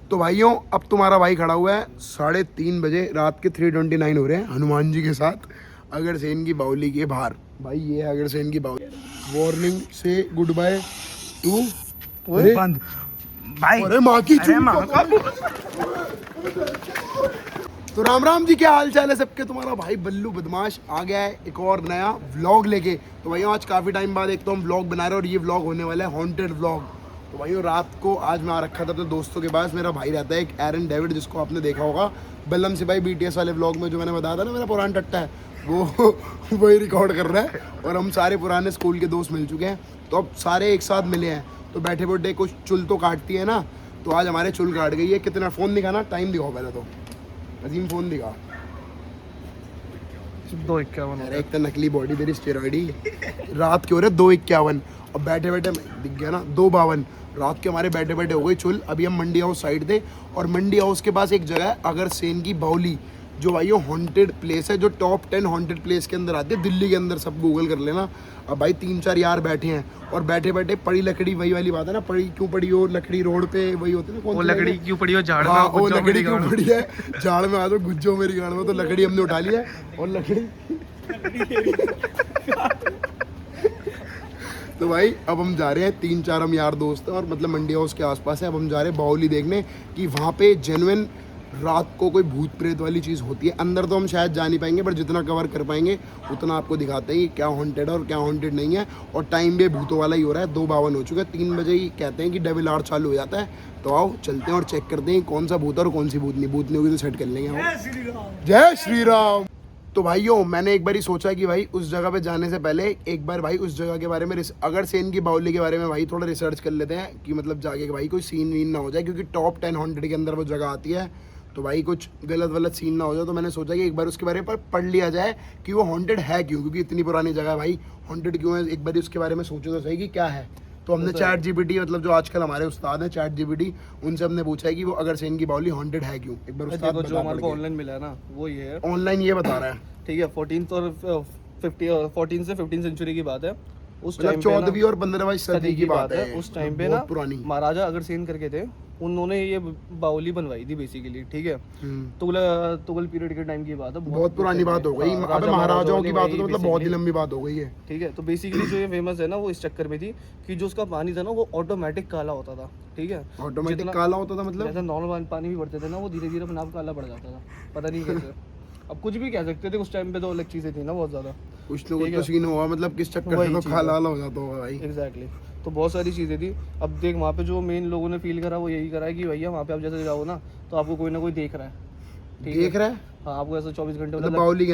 तो भाइयों अब तुम्हारा भाई खड़ा हुआ है 3:30 बजे रात के 3:29 हो रहे हैं हनुमान जी के साथ अगरसेन की बावली के बाहर। भाई ये है अगरसेन की बावली। वार्निंग से गुड बाय टू बंद भाई। अरे माँ की अरे चूत माँ का तो राम राम जी, क्या हाल चाल है सबके। तुम्हारा भाई बल्लू बदमाश आ गया है एक और नया व्लॉग लेके। तो भाइयों आज काफ़ी टाइम बाद एक तो हम व्लॉग बना रहे हैं और ये व्लॉग होने वाला है हॉन्टेड व्लॉग। तो भाइयों रात को आज मैं आ रखा था अपने दोस्तों के पास। मेरा भाई रहता है एक एरन डेविड, जिसको आपने देखा होगा बल्लम से भाई BTS वाले व्लॉग में, जो मैंने बताया था ना मेरा पुराना टट्टा है, वो वही रिकॉर्ड कर रहा है। और हम सारे पुराने स्कूल के दोस्त मिल चुके हैं, तो अब सारे एक साथ मिले हैं। तो बैठे बैठे कुछ चुल तो काटती है ना, तो आज हमारे चुल काट गई है। कितना फ़ोन दिखाना, टाइम दिखाओ पहले तो अजीम, फ़ोन दिखा। 2:51। अरे एक तो नकली बॉडी तेरी स्टेरॉइडी, रात के हो रहे 2:51 और बैठे बैठे दिख गया ना 2:52। रात के हमारे बैठे बैठे हो गई चुल। अभी हम मंडी हाउस साइड थे और मंडी हाउस के पास एक जगह है अगरसेन की बावली, जो भाइयों हॉन्टेड प्लेस है, जो टॉप 10 हॉन्टेड प्लेस के अंदर आती है दिल्ली के अंदर। सब गूगल कर लेना। अब भाई 3-4 यार बैठे हैं और बैठे बैठे पड़ी लकड़ी, वही वाली बात है ना, पड़ी क्यों पड़ी हो लकड़ी रोड पे, वही होती है ना, वो लकड़ी क्यों पड़ी हो झाड़ में, हाँ वो लकड़ी क्यों पड़ी है झाड़ में, आ जाओ गुज्जो मेरी गाड़ में। तो लकड़ी हमने उठा ली है और लकड़ी तो भाई अब हम जा रहे हैं 3-4 हम यार दोस्त हैं और मतलब मंडी हाउस के आसपास है। अब हम जा रहे हैं बावली देखने कि वहाँ पे जेन्युइन रात को कोई भूत प्रेत वाली चीज़ होती है। अंदर तो हम शायद जा नहीं पाएंगे, पर जितना कवर कर पाएंगे उतना आपको दिखाते हैं कि क्या हॉन्टेड है और क्या हॉन्टेड नहीं है। और टाइम भी भूतों वाला ही हो रहा है, 2:52 हो चुका है। 3 बजे ही कहते हैं कि डेविल आवर चालू हो जाता है। तो आओ चलते हैं और चेक करते हैं कौन सा भूत है और कौन सी भूत नहीं। भूत नहीं होगी तो सेट कर लेंगे। जय श्री राम। तो भाइयों मैंने एक बार ही सोचा कि भाई उस जगह पे जाने से पहले एक बार भाई उस जगह के बारे में अगरसेन की बावली के बारे में भाई थोड़ा रिसर्च कर लेते हैं कि मतलब जाके कि भाई कोई सीन वीन ना हो जाए, क्योंकि टॉप 10 हॉन्टेड के अंदर वो जगह आती है। तो भाई कुछ गलत वलत सीन ना हो जाए। तो मैंने सोचा कि एक बार उसके बारे में पढ़ लिया जाए कि वो हॉन्टेड है क्यों, क्योंकि इतनी पुरानी जगह है भाई, हॉन्टेड क्यों है। एक बार उसके बारे में सोचो तो सही कि क्या है। तो हमने चैट जीपीटी, मतलब जो आजकल हमारे उस्ताद हैं चैट जीपीटी, उनसे हमने पूछा है कि वो अगरसेन की बावली हॉन्टेड है क्यों। एक बार उस्ताद देखो, जो हमारे को ऑनलाइन मिला है ना वो ये है। ऑनलाइन ये बता रहा है, ठीक है, 14 से 15 सेंचुरी की बात है। उस मतलब टाइम 14वीं और 15वीं सदी की बात है। उस टाइम पे ना बहुत पुरानी। महाराजा अगरसेन करके थे, उन्होंने ये बावली बनवाई थी बेसिकली। ठीक है, तुगल पीरियड के टाइम की बात है। बहुत पुरानी बात हो गई। अबे महाराजाओं की बात हो तो मतलब बहुत ही लंबी बात हो गई है। ठीक है, तो बेसिकली जो ये फेमस है ना वो इस चक्कर में थी कि जो उसका पानी था ना वो ऑटोमेटिक काला होता था। ठीक है, ऑटोमेटिक काला होता था, मतलब जैसे नॉर्मल पानी भी भरते थे ना वो धीरे धीरे अपने आप काला पड़ जाता था, पता नहीं कैसे। अब कुछ भी कह सकते थे, उस टाइम पे तो अलग चीजें थी ना बहुत ज्यादा। कुछ न कुछ तो सीन हुआ, मतलब किस चक्कर से तो काला हो जाता होगा भाई। एग्जैक्टली, तो बहुत सारी चीज़ें थी। अब देख वहाँ पे जो मेन लोगों ने फील करा वो यही करा है कि भैया वहाँ पे आप जैसे जाओ ना तो आपको कोई ना कोई देख रहा है। देख रहा है, हाँ, आपको ऐसा 24 घंटे मतलब बावली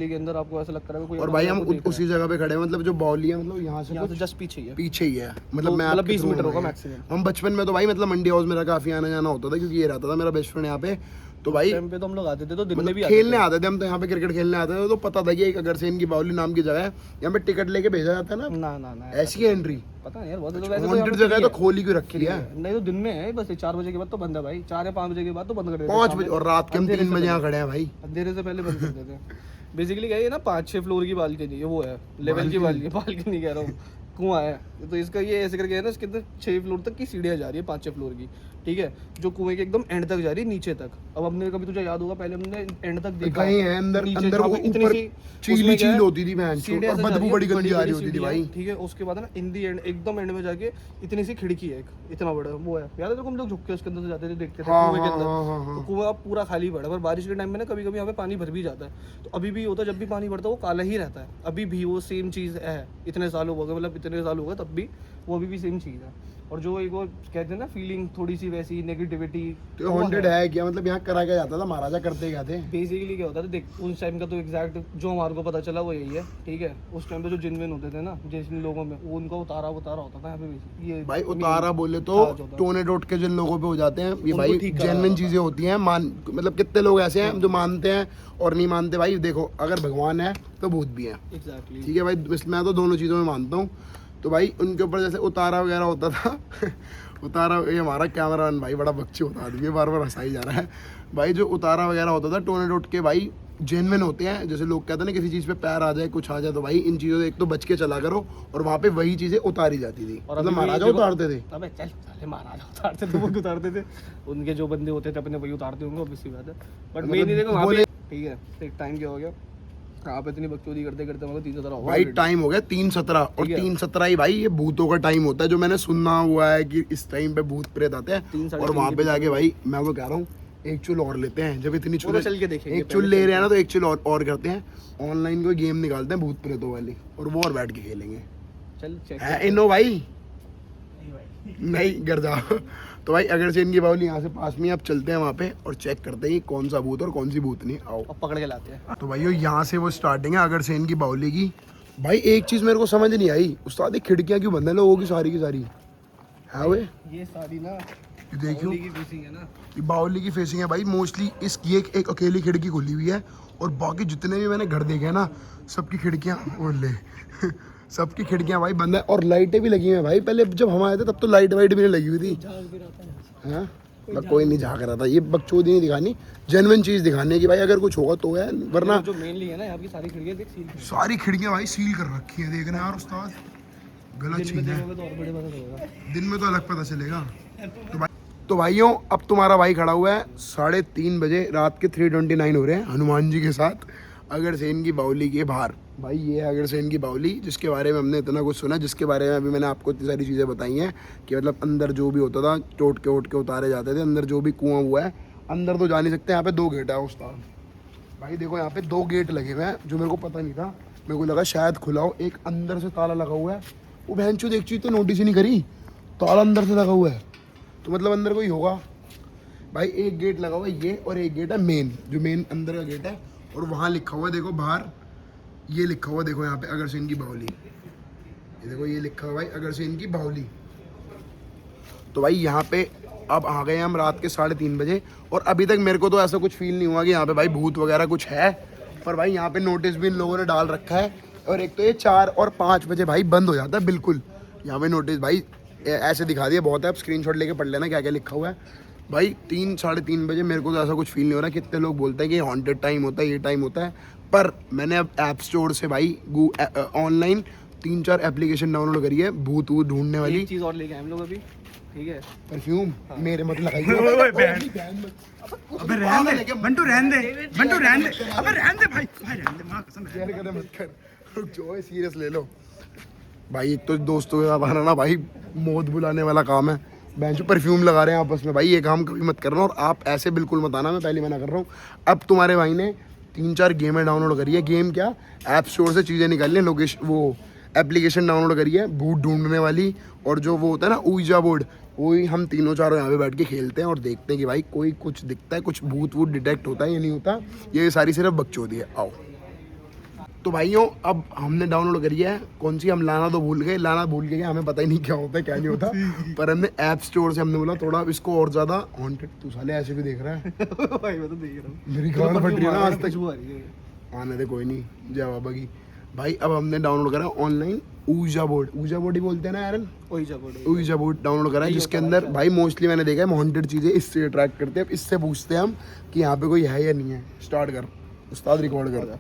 के अंदर आपको ऐसा लगता है कोई। और भाई हम उसी जगह पे खड़े हैं, मतलब जो बावली है मतलब यहाँ से जस्ट पीछे ही है, पीछे ही है। मतलब मैं 20 मीटर होगा मैक्सिमम। हम बचपन में तो भाई मतलब मंडी हाउस मेरा काफी आना जाना होता था, क्योंकि ये रहता था मेरा बेस्ट फ्रेंड यहाँ पे। तो भाई टाइम पे तो हम लोग आते थे, तो दिन में मतलब भी खेलने आते थे हम, तो यहाँ पे क्रिकेट खेलने आते थे। तो पता था कि एक अगरसेन की बावली नाम की जगह है, यहाँ पे टिकट लेके भेजा जाता है ना। ना ऐसी है एंट्री, पता नहीं यार, बहुत हॉन्टेड जगह है तो खोली क्यों रखी है। नहीं तो दिन में है बस, 4 बजे के बाद तो बंद है भाई। 4 या 5 बजे के बाद तो बंद कर देते 5 बजे, और रात के हम 3 बजे यहाँ खड़े हैं भाई। अंधेरे से पहले बंद कर देते हैं। बेसिकली क्या है ना, 5-6 फ्लोर की बालकनी, वो है लेवल की बालकनी कह रहा हूँ, कुआं है। तो इसका ये ऐसे करके है ना, इसके अंदर 6 फ्लोर तक की सीढ़ियाँ जा रही है, 5-6 फ्लोर की। ठीक है, जो कुएं के एकदम एंड तक जा रही है, नीचे तक। अब हमने कभी, तुझे याद होगा पहले हमने एंड तक देखा कहीं है अंदर, अंदर वो ऊपर चील होती थी बहन, और बदबू बड़ी गंदी आ रही होती थी भाई। ठीक है, उसके बाद ना इन दी एंड, एकदम एंड में जाके इतनी सी खिड़की है, इतना बड़ा वो है। याद है तेरे को, हम लोग झुक के उसके अंदर से जाते थे, देखते थे कुएं के अंदर। तो कुआं पूरा खाली पड़ा है, पर बारिश के टाइम में ना कभी कभी यहाँ पे पानी भर भी जाता है। तो अभी भी होता है, जब भी पानी भरता है वो काला ही रहता है। अभी भी वो सेम चीज़ है, इतने साल हो गए, मतलब इतने साल हो गए तब भी वो अभी भी सेम चीज़ है। और जो एक वो कहते हैं ना फीलिंग थोड़ी सी वैसी नेगेटिविटी, तो हॉन्टेड है क्या, मतलब यहाँ करा क्या जाता था, महाराजा करते क्या थे। बेसिकली क्या होता था देख, उस टाइम का तो एग्जैक्ट जो हमारे को पता चला वो यही है। ठीक है, उस टाइम पे जो जिनविन होते थे ना जिन लोगों में, वो उनका उतारा होता था यहाँ पे। ये भाई उतारा बोले तो टोने टोट के जिन लोगों पे हो जाते हैं ये भाई जेन्युइन चीजें होती हैं। मतलब कितने लोग ऐसे हैं जो मानते हैं और नहीं मानते। भाई देखो, अगर भगवान है तो भूत भी है। एग्जैक्टली, ठीक है भाई, मैं तो दोनों चीज़ों में मानता हूँ। तो भाई उनके ऊपर जैसे उतारा वगैरह होता था उतारा, ये हमारा कैमरामैन भाई बड़ा बच्ची होता आदमी है, बार बार हंसाई जा रहा है भाई। जो उतारा वगैरह होता था टोने टोट के भाई, जेन्युइन होते हैं। जैसे लोग कहते हैं ना किसी चीज़ पे पैर आ जाए कुछ आ जाए, तो भाई इन चीज़ों से एक तो बच के चला करो, और वहाँ पे वही चीज़ें उतारी जाती थी। और मतलब अभी भी महाराजा देखो- उतारते थे। अबे चल साले महाराजा उतारते थे, वो उतारते थे, उनके जो बंदे होते थे अपने वही उतारते होंगे, ऑब्वियसली बात है। बट मतलब मेन नहीं देखो वहाँ पे बोले- ठीक है, एक टाइम क्या हो गया, यहाँ पे इतनी बकचोदी करते करते मतलब 317 हो भाई गया। टाइम हो गया 3:17, और ठीक है। 3:17 ही भाई ये भूतों का टाइम होता है, जो मैंने सुना हुआ है कि इस टाइम पे भूत प्रेत आते हैं। 3 साढ़े और 3 वहाँ के पे बीच जाके में। भाई मैं तो कह रहा हूँ एक चुल और लेते हैं, जब इतनी वो तो चल के देखेंगे, एक चुल पहले ले चल रहे हैं ना, तो एक चुल और करते हैं, ऑनलाइन कोई गेम निकालते हैं भूत प्रेतों वाली, और वो और बैठ के खेलेंगे। चल चेक है इनो भाई? नहीं घर जाओ। तो भाई अगर से इनकी बाउली यहाँ से पास में, अब चलते हैं वहाँ पे और चेक करते हैं कि कौन सा भूत और कौन सी भूत नहीं। आओ। अब पकड़ के लाते हैं। तो भाई यहाँ से वो स्टार्टिंग है अगर से इनकी बाउली की। भाई एक चीज़ मेरे को समझ नहीं आई, उस्ताद ये खिड़कियाँ क्यों बंद है लोगों की सारी है वे? ये सारी ना ये देखियो, बाहुली की फेसिंग है ना, ये बाउली की फेसिंग है भाई मोस्टली। इसकी एक अकेली खिड़की खुली हुई है, और बाकी जितने भी मैंने घर देखे हैं ना, सबकी खिड़कियाँ बोले सबकी खिड़कियाँ भाई बंद है, और लाइटें भी लगी हुई हैं भाई। पहले जब हम आए थे तब तो लाइट वाइट भी नहीं लगी हुई थी। हाँ कोई नहीं झाँक रहा था। ये बकचोदी नहीं दिखानी, जेन्युइन चीज़ दिखानी है कि भाई अगर कुछ होगा तो है, वरना जो मेनली है ना यहाँ की सारी खिड़कियाँ देख सील की। सारी खिड़कियाँ भाई सील कर रखी हैं। देखना यार उस्ताद, गलत दिन में चीज़ है। देखोगे तो और बड़े पता चलेगा। दिन में तो अलग पता चलेगा। तो भाइयों अब तुम्हारा भाई खड़ा हुआ है 3:30 बजे रात के 3:29 हो रहे हैं हनुमान जी के साथ अगरसेन की बाउली के बाहर। भाई ये है अगरसेन की बाउली, जिसके बारे में हमने इतना कुछ सुना, जिसके बारे में अभी मैंने आपको इतनी सारी चीज़ें बताई हैं कि मतलब अंदर जो भी होता था टोट के उतारे जाते थे, अंदर जो भी कुआं हुआ है अंदर तो जा नहीं सकते। यहाँ पे 2 गेट है उस्ताद। भाई देखो यहाँ पे 2 गेट लगे हुए हैं, जो मेरे को पता नहीं था। मेरे को लगा शायद खुला हो, एक अंदर से ताला लगा हुआ है। वो बहनचोद एक चीज़ तो नोटिस ही नहीं करी, ताला अंदर से लगा हुआ है, तो मतलब अंदर कोई होगा। भाई एक गेट लगा हुआ है ये, और एक गेट है मेन, जो मेन अंदर का गेट है, और वहाँ लिखा हुआ है देखो बाहर, ये लिखा हुआ देखो यहाँ पे अगरसेन की बाउली। ये देखो ये लिखा हुआ भाई अगरसेन की बाउली। तो भाई यहाँ पे अब आ गए हम रात के 3:30 बजे, और अभी तक मेरे को तो ऐसा कुछ फील नहीं हुआ कि यहाँ पे भाई भूत वगैरह कुछ है। पर भाई यहाँ पे नोटिस भी इन लोगों ने डाल रखा है, और एक तो ये 4 और 5 बजे भाई बंद हो जाता है बिल्कुल। यहाँ पे नोटिस भाई ऐसे दिखा दिया, बहुत है, अब स्क्रीनशॉट लेके पढ़ लेना क्या क्या लिखा हुआ है। भाई 3 साढ़े 3 बजे मेरे को तो ऐसा कुछ फील नहीं हो रहा। कितने लोग बोलते हैं कि हॉन्टेड टाइम होता है, ये टाइम होता है, पर मैंने अब ऐप स्टोर से भाई ऑनलाइन 3-4 एप्लीकेशन डाउनलोड करी है भूत वूत ढूंढने वाली। एक चीज़ और लेके आए हम लोग अभी, ठीक है, परफ्यूम मेरे मत लगाइए। अबे रहने दे बंटू, रहने दे बंटू, रहने दे, अबे रहने दे भाई, रहने दे, मां कसम रहने शेयर मत कर, रुक जाओ, सीरियस ले लो भाई। एक तो दोस्तों के साथ आना ना भाई मौत बुलाने वाला काम है। बेंच परफ्यूम लगा रहे हैं आपस में, भाई ये काम कभी मत करना, और आप ऐसे बिल्कुल मत आना, मैं पहले मना कर रहा हूँ। अब तुम्हारे भाई ने 3-4 गेमें डाउनलोड करी है। गेम क्या, ऐप स्टोर से चीज़ें निकाली है, लोकेशन वो एप्लीकेशन डाउनलोड करी है भूत ढूंढने वाली, और जो वो होता है ना ऊजा बोर्ड, वही हम तीनों चारों यहाँ पे बैठ के खेलते हैं और देखते हैं कि भाई कोई कुछ दिखता है, कुछ भूत वूत डिटेक्ट होता है या नहीं होता। ये सारी सिर्फ बकचोदी है। आओ तो भाइयों अब हमने डाउनलोड करी है, कौन सी, हम लाना तो भूल गए, हमें पता ही नहीं क्या होता है क्या नहीं होता। पर हमने ऐप स्टोर से हमने बोला थोड़ा इसको और ज़्यादा हॉन्टेड। तू साले ऐसे भी देख रहा है भाई मैं तो देख रहा हूँ, मेरी गांड फट रही है ना आज तक। खुशबू आ रही है। आने दे कोई नहीं, जय बाबा की। भाई अब हमने डाउनलोड करा ऑनलाइन ऊजा बोर्ड ही बोलते हैं ना यार, ऊजा बोर्ड डाउनलोड करा है, जिसके अंदर भाई मोस्टली मैंने देखा है हॉन्टेड चीज़ें इससे अट्रैक्ट करते हैं। अब इससे पूछते हैं हम कि यहाँ पे कोई है या नहीं है। स्टार्ट कर उस्ताद, रिकॉर्ड कर।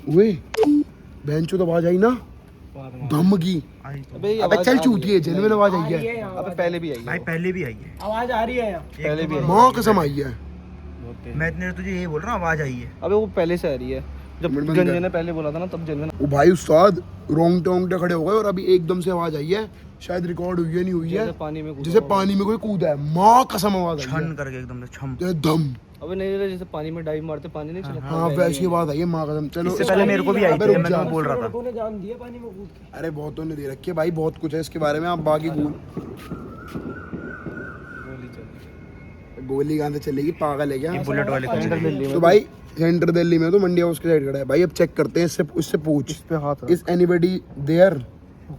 हुए बेंचो तो आवाज आई ना धम की। अबे चल चूतिए, जेन्युइन आवाज आई है। अबे पहले भी आई है भाई, पहले भी आई है, आवाज आ रही है यहाँ। पहले भी आई है। माँ कसम आई है। मैं इतने तुझे ये बोल रहा हूँ, आवाज आई है। अबे वो पहले से आ रही है, जब मिनट बंद कर। गंजे ने पहले बोला था ना तब जनवन। वो भाई उस्ताद रोंगटे खड़े हो गए, और अभी एकदम से आवाज आई है, शायद रिकॉर्ड हुई है नहीं हुई है, जैसे पानी में जैसे पानी में कोई कूदा है। माँ कसम आवाज आई है, छन करके एकदम से छम। जैसे दम। अबे नहीं जैसे पानी में डाइव मारते पानी नहीं चला। हाँ वैसी आवाज आई है, माँ कसम। चलो इससे पहले मेरे को भी आई अबे थी, रुक मैं जा। तो बोल रहा था। लोगों ने जान दिया पानी में कूद के। अरे बहुतों ने दे रखी है भाई, बहुत कुछ है इसके बारे में। आप बाकी गोली कहाँ से चलेगी, पागल है क्या? बुलेट वाले को तो भाई सेंटर दिल्ली में तो मंडी हाउस की साइड खड़ा है भाई। अब चेक करते हैं इससे, उससे पूछ, इस पे हाथ इज एनीबडी देयर?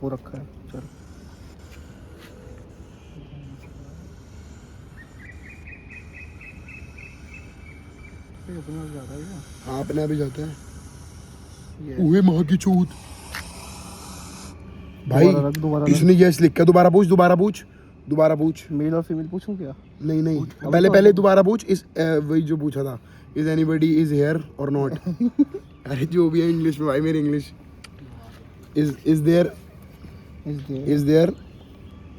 हो रखा है। चल हाँ अपने अभी जाते हैं। ओए माँ की चूत भाई, दोबारा इसने यस लिखा। दोबारा पूछ दोबारा पूछ। मेल और फीमेल पूछूं क्या? नहीं नहीं, पहले दोबारा पूछ। इस वही जो पूछा था, इज एनीबडी इज हियर और नॉट। अरे जो भी है इंग्लिश में भाई, मेरी इंग्लिश। इज देयर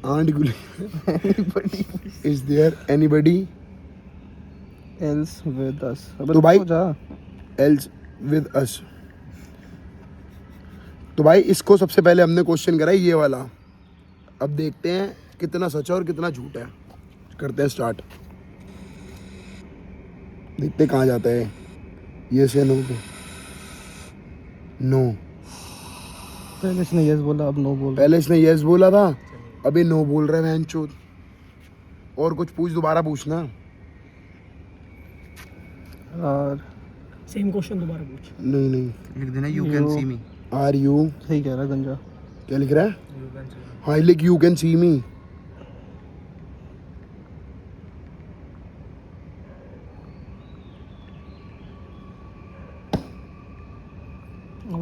आंट गुली, is there anybody else with us. तो भाई एल्स विद अस। तो भाई इसको सबसे पहले हमने क्वेश्चन करा ये वाला। अब देखते हैं कितना सच है और कितना झूठ है। करते हैं स्टार्ट, देखते कहाँ जाता है। ये से नो पे नो। पहले इसने यस बोला, अब नो बोल। पहले इसने यस बोला था, अभी नो बोल रहा है बहनचोद। और कुछ पूछ, दोबारा पूछना। और सेम क्वेश्चन दोबारा पूछ। नहीं नहीं, लिख देना you can see me. Are you, सही कह रहा है गंजा। क्या लिख रहा है? हाँ लिख यू कैन सी मी।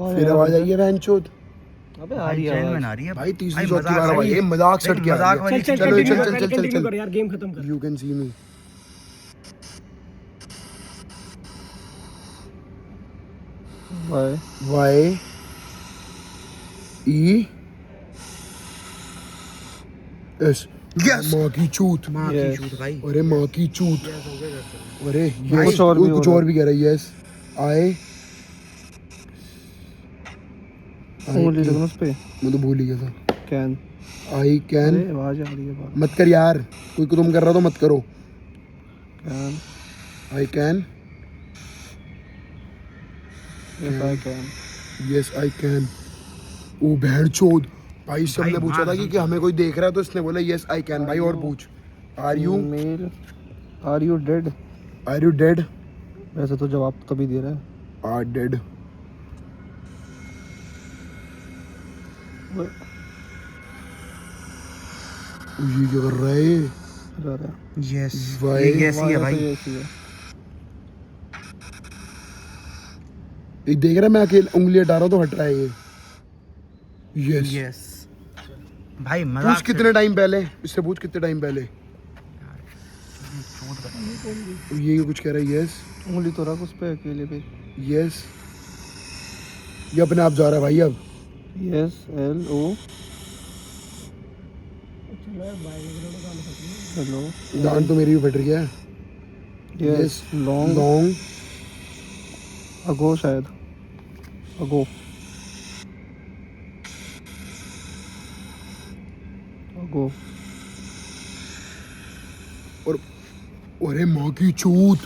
फिर आवाज आई है बहनचोद। अबे आ रही है आवाज। आ रही है भाई तीसरी चौथी बार आवाज है, मजाक सट के आ रही है। चल चलो चल चल चल चल कंटिन्यू चल। कर यार, गेम खत्म कर। You can see me. Y E S. Yes! माँ की चूत। माँ की चूत भाई। अरे माँ की चूत। अरे yes, कुछ और भी हो कुछ और भी कह रहा है। यस आई, उंगली लगना उस पे। मैं तो भूल ही गया था। कैन। I can. अरे आवाज आ रही है बाहर। मत कर यार, कोई को तुम कर रहा हो तो मत करो। Can. I can. Yes I can. Yes I can. ओ बहन चोद भाई, इससे हमने पूछा था कि हमें कोई देख रहा है, तो इसने बोला यस आई कैन। भाई और पूछ। Are you male, are you dead? Are you dead? वैसे तो जवाब तभी दे रहा है। Are dead. ये क्या कर रहा है ये? यस भाई, ये ऐसी है भाई। ये देख रहा है मैं अकेले उंगली हटा रहा हूँ तो हट रहा है ये। यस यस भाई पूछ मजाक कितने टाइम पहले, इससे पूछ कितने टाइम पहले। ये कुछ कह रहा है। यस उंगली तो रख उस पे अकेले पे। यस, ये अपने आप जा रहा है भाई अब। Yes L O hello. दांत तो मेरी भी फट रही है। यस लॉन्ग लॉन्ग अगो, शायद अगो अगो। और अरे माँ की चूत।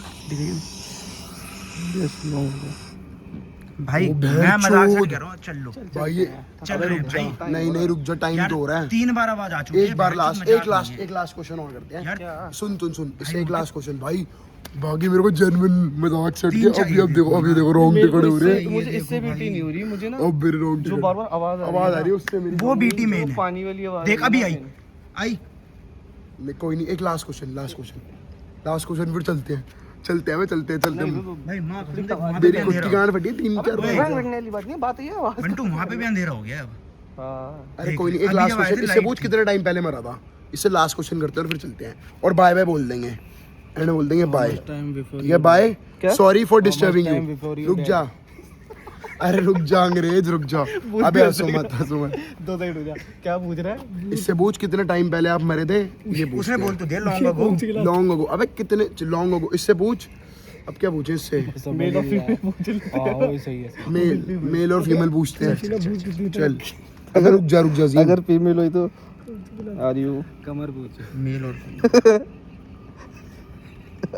Yes long. भाई ओ मैं मजाक से बहनचोद। कह रहा हूँ। चल लो भाई ये चल अबे रहे रुक हैं जा। भाई। नहीं नहीं रुक जा, टाइम यार तो हो रहा है। 3 बार आवाज आ चुकी है। एक बार भाई, लास्ट, मजाक एक लास्ट, नहीं है। एक लास्ट क्वेश्चन और करते हैं। यार सुन सुन सुन, इससे एक लास्ट क्वेश्चन भाई। बाकी मेरे को जेन्युइन मजाक सेट तीन किया। चाहिए अभी देखो रोंगटे खड़े हो रहे हैं। मुझे ये इससे देखो बीटी नहीं हो रही मुझे ना, अब मेरे रोंगटे जो बार बार आवाज आवाज आ रही है उससे मेरी। वो बीटी में है। पानी वाली आवाज देख अभी आई आई। नहीं कोई नहीं, एक लास्ट क्वेश्चन, लास्ट क्वेश्चन फिर चलते हैं। चलते हैं भाई माँ कसम से वहाँ पे मेरी भी खुद की अंधेरा गांड फटी है 3-4 ओए। बार। वाली बात नहीं, बात ये आवाज। मंटू वहाँ पे भी अंधेरा हो गया अब। हाँ अरे देख, कोई नहीं, एक अभी लास्ट जब आए थे क्वेश्चन इससे लाइट पूछ थी। कितने टाइम पहले मरा था। इससे लास्ट क्वेश्चन करते हैं और फिर चलते हैं और बाय बाय बोल देंगे। एंड बोल देंगे बाय। ठीक है bye, sorry for disturbing you. रुक जा, अरे रुक जा अंग्रेज, रुक जा। अबे हंसो मत, हंसो मत। 2 सेकंड हो जा। क्या पूछ रहा है? इससे पूछ कितने टाइम पहले आप मरे थे, ये पूछ। उसने बोल तो दिया लॉन्ग अगो। Long ago. अबे कितने लॉन्ग अगो, इससे पूछ। अब क्या पूछे इससे? मेल और फीमेल पूछ ले। हां वही सही है। मेल और फीमेल पूछते हैं। चल अगर रुक जा जी। अगर फीमेल हुई तो आर यू कमर पूछ। मेल और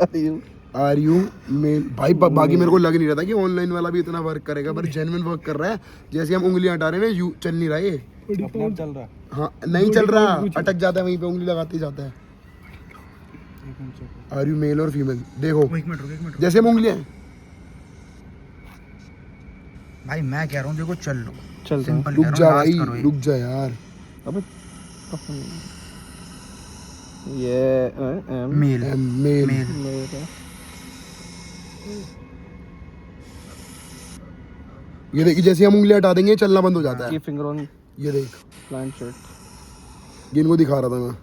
are you are you male. भाई बाकी मेरे को लग नहीं रहा था कि ऑनलाइन वाला भी इतना वर्क करेगा, पर जेन्युइन वर्क कर रहा है। जैसे हम उंगलियां हटा रहे हैं ना, यू चल नहीं रहा ये। चल रहा है। हाँ नहीं चल रहा, अटक जाता है वहीं पे, उंगली लगाते ही जाता है। आर यू मेल और फीमेल देखो, एक मिनट रुक। जैसे हम उंगलियां भाई मैं कह रहा हूँ देखो चल लो। चल रहा है। सिंपल रुक कह जा रहा हूँ, भाई, लास्ट करो ये। रुक जा यार। अबे ये एम मेल मेल। मेल मेरा ये देख, जैसे हम उंगलियां हटा देंगे चलना बंद हो जाता है। की फिंगर ऑन ये देख, प्लांट शर्ट। ये इनको दिखा रहा था मैं।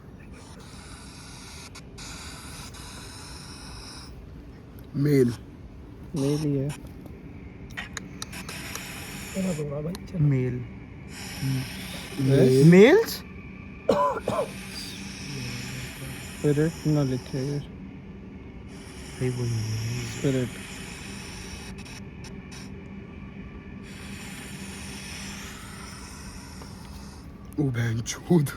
मेल। मेल ही है। तेरा तो होगा भाई चल। मेल मेल्स स्पिरिट ना लिखे है स्पिरिट। ओ बहनचोद,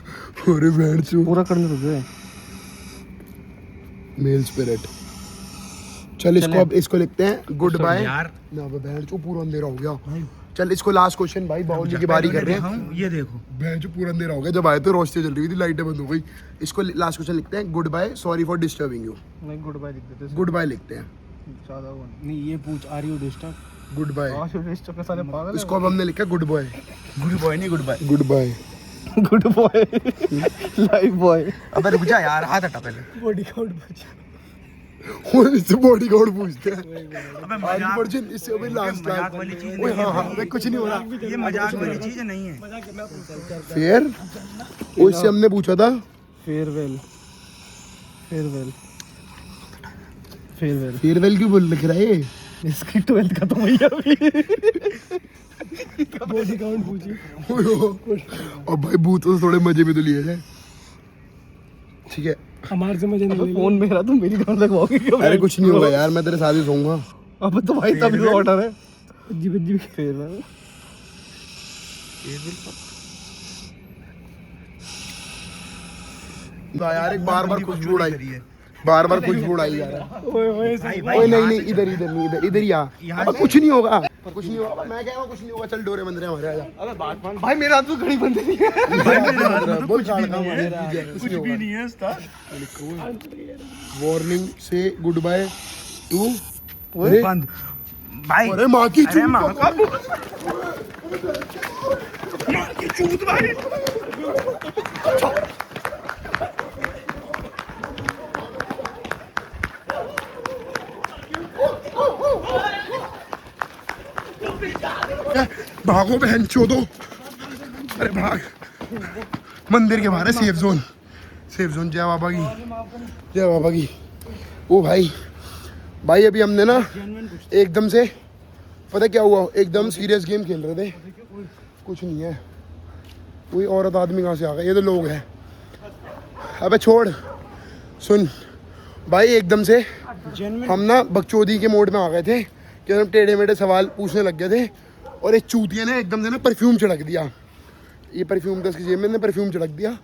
अरे बहनचोद, पूरा करने तो दे। Mail spirit. चल इसको अब इसको लिखते हैं गुड बाय। यार ना बहनचोद पूरा अंधेरा हो गया। चल इसको लास्ट क्वेश्चन भाई, बाहुली की बारी कर रहे हैं। ये देखो बहनचोद पूरा अंधेरा हो गया, जब आए तो रोशनी चल रही थी, लाइटें बंद हो गई। इसको लास्ट क्वेश्चन लिखते हैं good bye, sorry for disturbing you. नहीं गुड बाय लिख देते। गुड बाय लिखते हैं, ज्यादा वो नहीं। नहीं ये पूछ are you disturb. Good bye. आज डिस्टर्ब के सारे पागल इसको अब हमने लिखा गुड बॉय। गुड बॉय नहीं good bye. Good bye. Good boy Lifebuoy. अबे रुक जा यार, हाथ हटा पहले। बॉडी काउंट पूछ। और इससे बॉडी गार्ड पूछते हैं। अबे आज मजाक वर्जिन इससे अभी लास्ट मजाक वाली चीज ओए नहीं हाँ हाँ है। भाई, कुछ नहीं हो रहा। ये मजाक वाली चीज नहीं है। मजाक मैं पूछता हूँ। फेयर वो इससे हमने पूछा था। Farewell farewell farewell. फेयरवेल क्यों बोल लिख रहा है ये? इसकी 12th खत्म हुई है अभी। बॉडी काउंट पूछी। और भाई भूत तो थोड़े मजे में तो लिए जाए, ठीक है। हमारे से मुझे नहीं फोन मेरा तुम मेरी काउंट लगवाओगे क्यों? अरे कुछ नहीं होगा यार, मैं तेरे साथ ही सोऊंगा। अब तो भाई तभी तो ऑर्डर है। अजीब अजीब। फेयरवेल यार एक बार बार खुशबू उड़ाई, बार बार खुशबू उड़ाई जा रहा है। ओए ओए ओए नहीं नहीं, इधर इधर नहीं, इधर इधर ही आ। अब कुछ नहीं होगा, कुछ नहीं होगा, मैं कह रहा हूँ कुछ नहीं होगा। चल डोरे बंद रहे हमारे, आजा। अबे बात मान भाई, मेरे हाथ में घड़ी बंद नहीं है। बोल खाड़ खा हमारे, कुछ नहीं नहीं है उस्ताद। होगा। वार्निंग से गुड बाय टू बंद भाई। अरे माँ की अरे चूत माँ का- माँ की चूत भाई। भागो बहन चोदो, अरे भाग। मंदिर के बाहर है सेफ जोन, सेफ जोन। जय बाबा की, जय बाबा की। ओ भाई, भाई अभी हमने ना एकदम से, पता क्या हुआ, एकदम सीरियस गेम खेल रहे थे। कुछ नहीं है, कोई औरत आदमी कहाँ से आ गए, ये तो लोग हैं। अबे छोड़, सुन भाई, एकदम से हम ना बकचोदी के मोड में आ गए थे कि हम टेढ़े मेढ़े सवाल पूछने लग गए थे, और एक चूतिया ने एकदम से ना परफ्यूम छिड़क दिया। ये परफ्यूम था इसकी जेब में, परफ्यूम छिड़क दिया,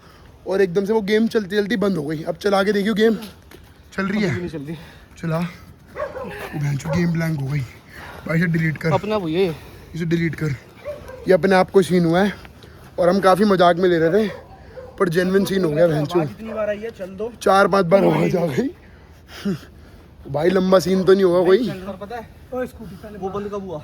और एकदम से वो गेम चलती चलती बंद हो गई। अब चला के देखियो, गेम चल रही है, जल्दी चला। भैंचो गेम ब्लैंक हो गई भाई, इसे डिलीट कर, अपना वो ये इसे डिलीट कर। ये अपने आप को सीन हुआ है, और हम काफ़ी मजाक में ले रहे थे, पर जेन्युइन सीन हो गया। भैंचो कितनी बार आई है? चल दो। 4-5 बार आवाज आ गई। भाई लंबा सीन तो नहीं होगा कोई? पता है ओए स्कूटी पहले वो बंद कब हुआ?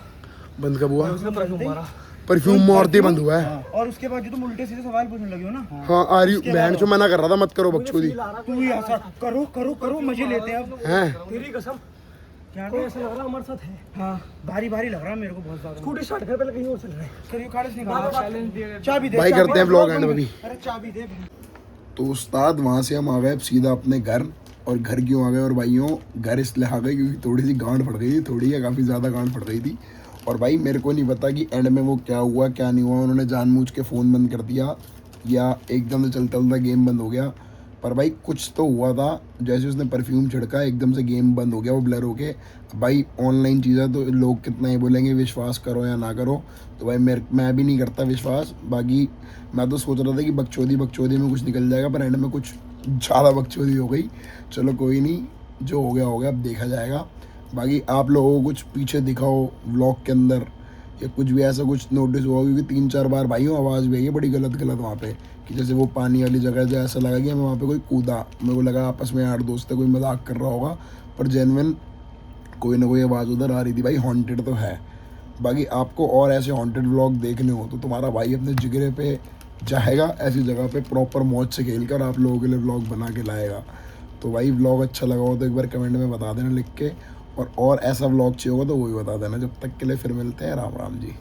बंद कब हुआ? उसने परफ्यूम मारा। परफ्यूम मारते बंद हुआ है। और उसके बाद जो तुम उल्टे सीधे सवाल पूछने लगे हो ना, हाँ आ रही बहन जो मना कर रहा था, मत करो बकचोदी। तू ही ऐसा करो करो करो, मजे लेते हैं अब। हैं तेरी कसम क्या कोई ऐसा लग रहा हमारे साथ है। हाँ, भारी भारी लग रहा है मेरे को बहुत ज्यादा। स्कूटी स्टार्ट कर, पहले कहीं और चल रहा है। करियो, खाड़े से निकाल। चाबी दे। भाई चाबी करते हैं दे। ब्लॉग एंड में भी। अरे चाबी दे। तो उस्ताद वहाँ से हम आ गए अब सीधा अपने घर। और घर क्यों आ गए और भाइयों, घर इसलिए आ गए क्योंकि थोड़ी सी गांड पड़ गई थी, थोड़ी या काफ़ी ज़्यादा गांड पड़ गई थी। और भाई मेरे को नहीं पता कि एंड में वो क्या हुआ क्या नहीं हुआ, उन्होंने जानबूझ के फ़ोन बंद कर दिया या एकदम से चलता चलता गेम बंद हो गया। पर भाई कुछ तो हुआ था, जैसे उसने परफ्यूम छिड़का एकदम से गेम बंद हो गया, वो ब्लर हो के। भाई ऑनलाइन चीज़ें तो लोग कितना ही बोलेंगे, विश्वास करो या ना करो, तो भाई मैं भी नहीं करता विश्वास। बाकी मैं तो सोच रहा था कि बकचोदी में कुछ निकल जाएगा, पर एंड में कुछ ज़्यादा बकचोदी हो गई। चलो कोई नहीं, जो हो गया अब देखा जाएगा। बाकी आप लोगों को कुछ पीछे दिखाओ व्लॉग के अंदर या कुछ भी ऐसा कुछ नोटिस हुआ, क्योंकि 3-4 बार भाइयों आवाज़ भी आई है बड़ी गलत वहाँ पे, कि जैसे वो पानी वाली जगह जो ऐसा लगा कि हमें वहाँ पे कोई कूदा। मेरे को लगा आपस में 8 दोस्त है, कोई मजाक कर रहा होगा, पर जेन्युइन कोई ना कोई आवाज़ उधर आ रही थी। भाई हॉन्टेड तो है। बाकी आपको और ऐसे हॉन्टेड व्लॉग देखने हो तो तुम्हारा भाई अपने जिगरे पे जाएगा, ऐसी जगह पे प्रॉपर मौज से खेल कर आप लोगों के लिए व्लॉग बना के लाएगा। तो भाई व्लॉग अच्छा लगा हो तो एक बार कमेंट में बता देना लिख के, और ऐसा व्लॉग चाहिए होगा तो वो भी बता देना। जब तक के लिए फिर मिलते हैं, राम राम जी।